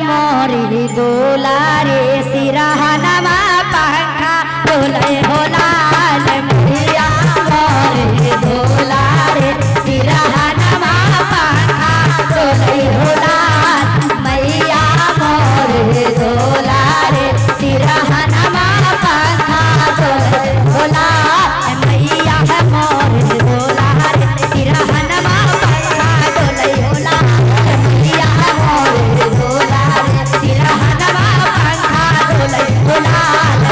मोरी दुलारे सिरहनवा पंखा डोले हो लाल मैया मोरी दुलारे सिरहनवा पंखा डोले हो लाल मैया मोरी दुलारे सिरहनवा पंखा डोले हो लाल मैया मोरी दुलारे सिरहनवा पंखा डोले हो लाल मैया मोरी दुलारे सिरहनवा पंखा डोले हो लाल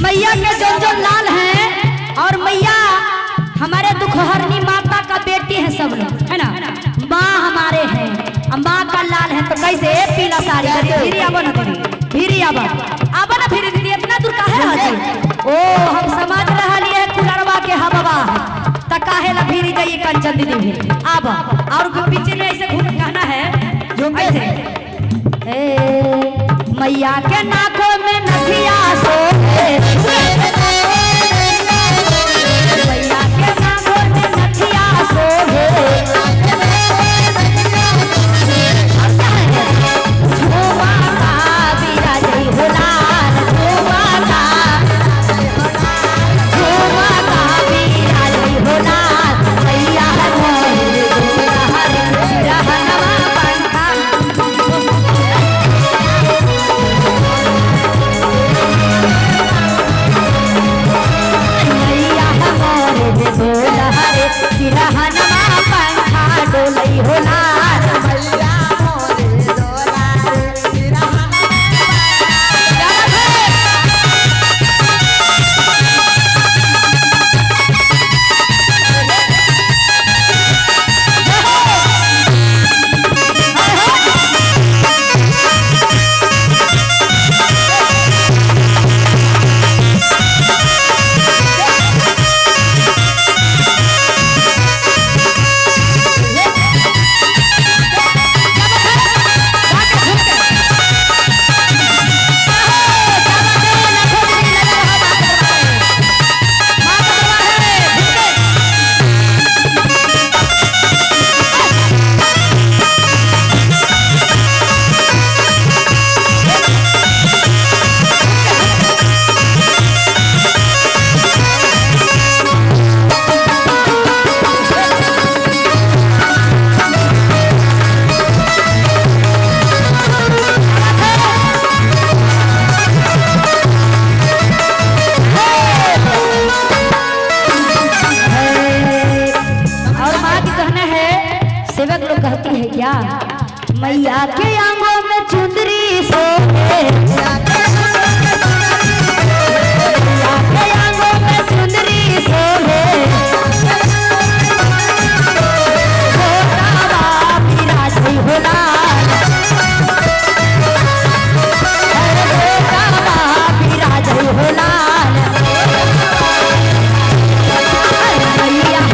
मैया के जो लाल हैं और मैया हमारे दुखहरनी माता का बेटी है, सब लोग है ना, माँ हमारे हैं, माँ का लाल है। तो कैसे पीला साड़ी फिर आबो ना फिर आबो ना फिर दीदी इतना दूर काहे रहती? ओ हम समझ रहली है कुलरवा के हवा त काहे ला फिर जाइए कंचन दीदी फिर आबो। और पीछे में ऐसे घूम गाना है जो कैसे मैया के नाकों में नथिया सोहे, मैया के नाकों में नथिया सोहे, झूमा का बिराजे हो लाल, झूमा का बिराजे हो लाल, मैया मोरी दुलारे सिरहनवा पंखा मैया के आंगों में चुंदरी सोहे, मैया के आंगों में चुंदरी सोहे, घोड़ा विराजै हो लाल, घोड़ा विराजै हो लाल, मैया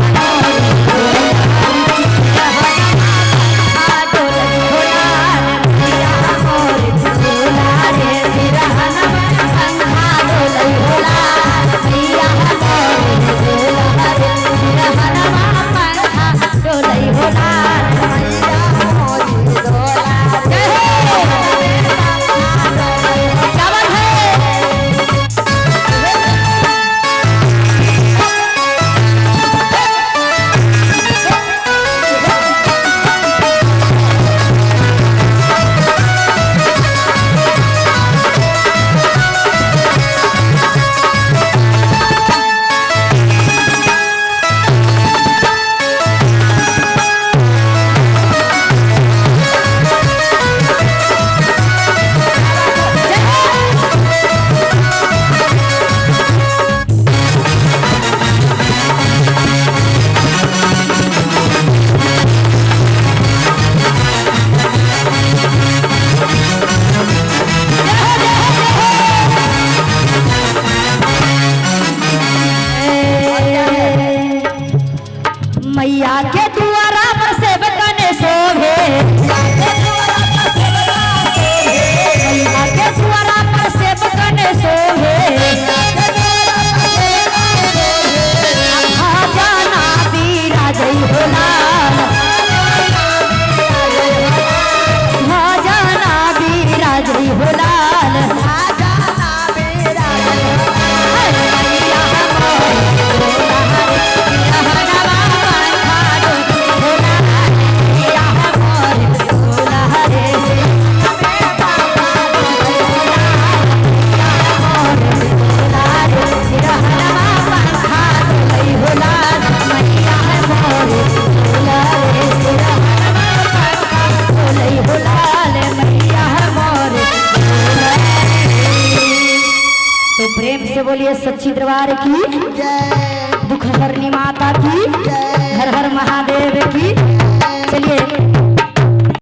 मैया के द्वारा पर सेवकन शोभे, मैया के द्वारा पर सेवकन शोभे, खजाना विराजै हो लाल, खजाना विराजै हो लाल, तो प्रेम से बोलिए सच्ची दरबार की दुख हरनी माता की, हर हर महादेव की। चलिए